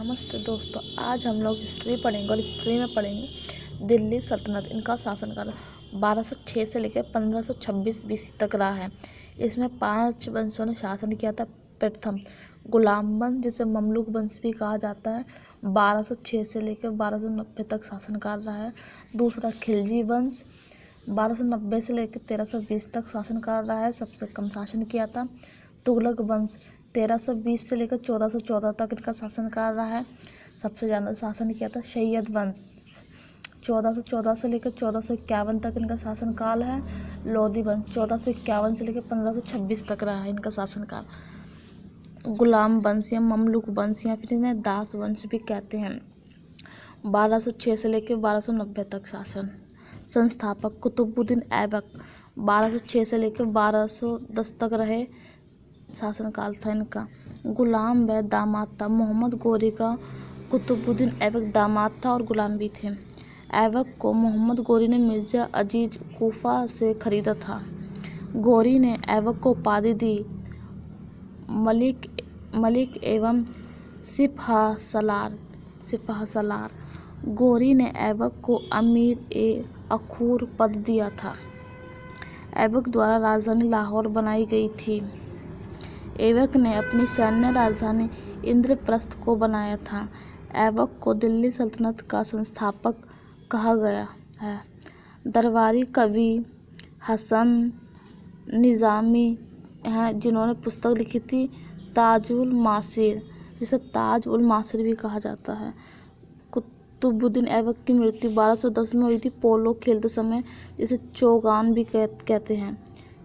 नमस्ते दोस्तों, आज हम लोग हिस्ट्री पढ़ेंगे और हिस्ट्री में पढ़ेंगे दिल्ली सल्तनत। इनका शासनकाल 1206 से लेकर 1526 BC तक रहा है। इसमें 5 वंशों ने शासन किया था। प्रथम गुलाम वंश, जिसे ममलूक वंश भी कहा जाता है, 1206 से लेकर 1290 तक शासनकाल रहा है। दूसरा खिलजी वंश 1290 से लेकर 1320 तक शासनकाल रहा है, सबसे कम शासन किया था। तुगलक वंश 1320 से लेकर 1414 तक इनका शासनकाल रहा है, सबसे ज़्यादा शासन किया था। सैयद वंश 1414 से लेकर 1451 तक इनका शासनकाल है। लोधी वंश 1451 से लेकर 1526 तक रहा है इनका शासनकाल। गुलाम वंश या ममलूक वंश या फिर इन्हें दास वंश भी कहते हैं, 1206 से लेकर 1290 तक शासन। संस्थापक कुतुबुद्दीन ऐबक 1206 से लेकर 1210 तक रहे, शासनकाल था इनका। गुलाम व दामाद था। मोहम्मद गोरी का कुतुबुद्दीन ऐबक दामाद था और गुलाम भी थे। ऐबक को मोहम्मद गोरी ने मिर्जा अजीज कूफा से खरीदा था। गोरी ने ऐबक को उपाधि दी मलिक एवं सिपह सलार। गोरी ने ऐबक को अमीर-ए-अखूर पद दिया था। ऐबक द्वारा राजधानी लाहौर बनाई गई थी। ऐबक ने अपनी सैन्य राजधानी इंद्रप्रस्थ को बनाया था। ऐबक को दिल्ली सल्तनत का संस्थापक कहा गया है। दरबारी कवि हसन निज़ामी हैं, जिन्होंने पुस्तक लिखी थी ताजुल मासिर, जिसे ताज उल मासिर भी कहा जाता है। कुतुबुद्दीन ऐबक की मृत्यु 1210 में हुई थी, पोलो खेलते समय, जिसे चौगान भी कहते हैं,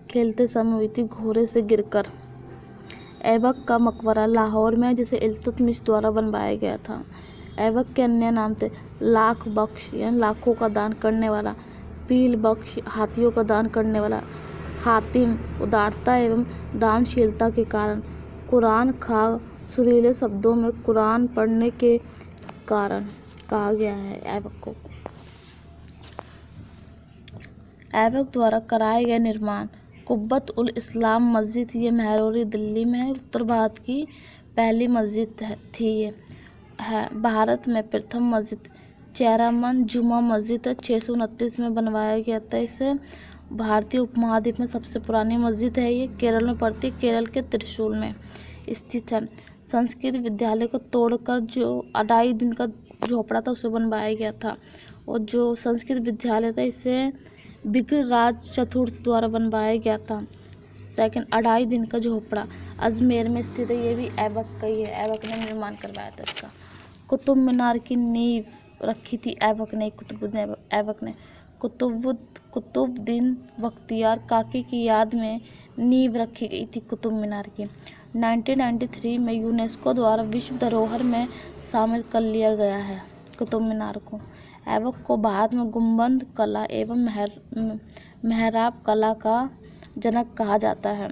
खेलते समय हुई थी घोड़े से गिरकर। ऐबक का मकबरा लाहौर में है, जिसे इल्तुतमिश द्वारा बनवाया गया था। ऐबक के अन्य नाम थे लाख बख्श यानी लाखों का दान करने वाला, पील बख्श हाथियों का दान करने वाला, हातिम उदारता एवं दानशीलता के कारण, कुरान खां सुरीले शब्दों में कुरान पढ़ने के कारण कहा गया है ऐबक को। ऐबक द्वारा कराए गए निर्माण कुब्बत उल इस्लाम मस्जिद, ये महरौरी दिल्ली में है, उत्तर भारत की पहली मस्जिद थी। ये है भारत में प्रथम मस्जिद चेरामन जुमा मस्जिद है, 629 में बनवाया गया था। इसे भारतीय उपमहाद्वीप में सबसे पुरानी मस्जिद है। ये केरल में पड़ती है, केरल के त्रिशूल में स्थित है। संस्कृत विद्यालय को तोड़कर जो 2.5 दिन का झोपड़ा था उसे बनवाया गया था, और जो संस्कृत विद्यालय था इसे विग्रहराज चतुर्थ द्वारा बनवाया गया था। सेकंड 2.5 दिन का झोपड़ा अजमेर में स्थित है, ये भी ऐबक का ही है, ऐबक ने निर्माण करवाया था इसका। कुतुब मीनार की नींव रखी थी ऐबक ने, कुतुबुद्दीन ऐबक ने। कुतुबुद्दीन बख्तियार काकी की याद में नींव रखी गई थी कुतुब मीनार की। 1993 में यूनेस्को द्वारा विश्व धरोहर में शामिल कर लिया गया है कुतुब मीनार को। ऐबक को भारत में गुंबद कला एवं मेहराब कला का जनक कहा जाता है।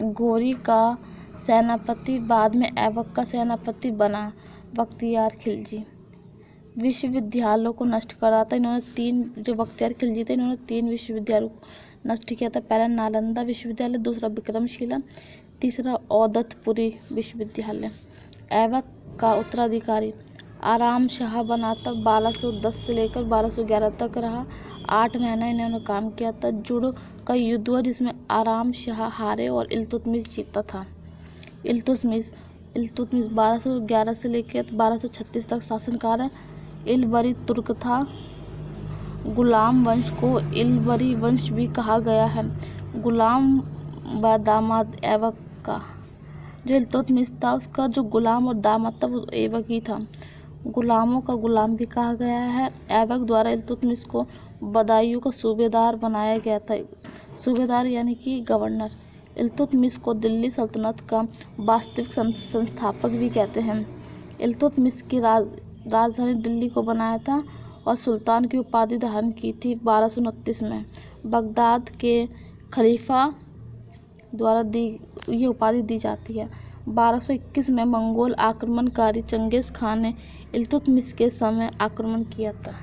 गोरी का सेनापति बाद में ऐबक का सेनापति बना बख्तियार खिलजी। विश्वविद्यालयों को नष्ट करा था इन्होंने जो बख्तियार खिलजी थे, इन्होंने 3 विश्वविद्यालयों को नष्ट किया था। पहला नालंदा विश्वविद्यालय, दूसरा विक्रमशिला, तीसरा औदतपुरी विश्वविद्यालय। ऐबक का उत्तराधिकारी आराम शाह बना था, 1210 से लेकर 1211 तक रहा, 8 महीना इन्होंने काम किया था। जुड़ का युद्ध हुआ जिसमें आराम शाह हारे और इल्तुतमिश जीता था। इल्तुतमिश 1211 से लेकर 1236 तक शासनकाल है। इलबरी तुर्क था। गुलाम वंश को इलबरी वंश भी कहा गया है। गुलाम व दामाद ऐबक का जो इल्तुतमिश था, उसका जो गुलाम और दामाद था वो ऐबक ही था। गुलामों का गुलाम भी कहा गया है। ऐबक द्वारा इल्तुतमिश को बदायूं का सूबेदार बनाया गया था, सूबेदार यानी कि गवर्नर। इल्तुतमिश को दिल्ली सल्तनत का वास्तविक संस्थापक भी कहते हैं। इल्तुतमिश की राजधानी दिल्ली को बनाया था और सुल्तान की उपाधि धारण की थी 1229 में। बगदाद के खलीफा द्वारा ये उपाधि दी जाती है। 1221 में मंगोल आक्रमणकारी चंगेज़ खान ने इल्तुतमिश के समय आक्रमण किया था।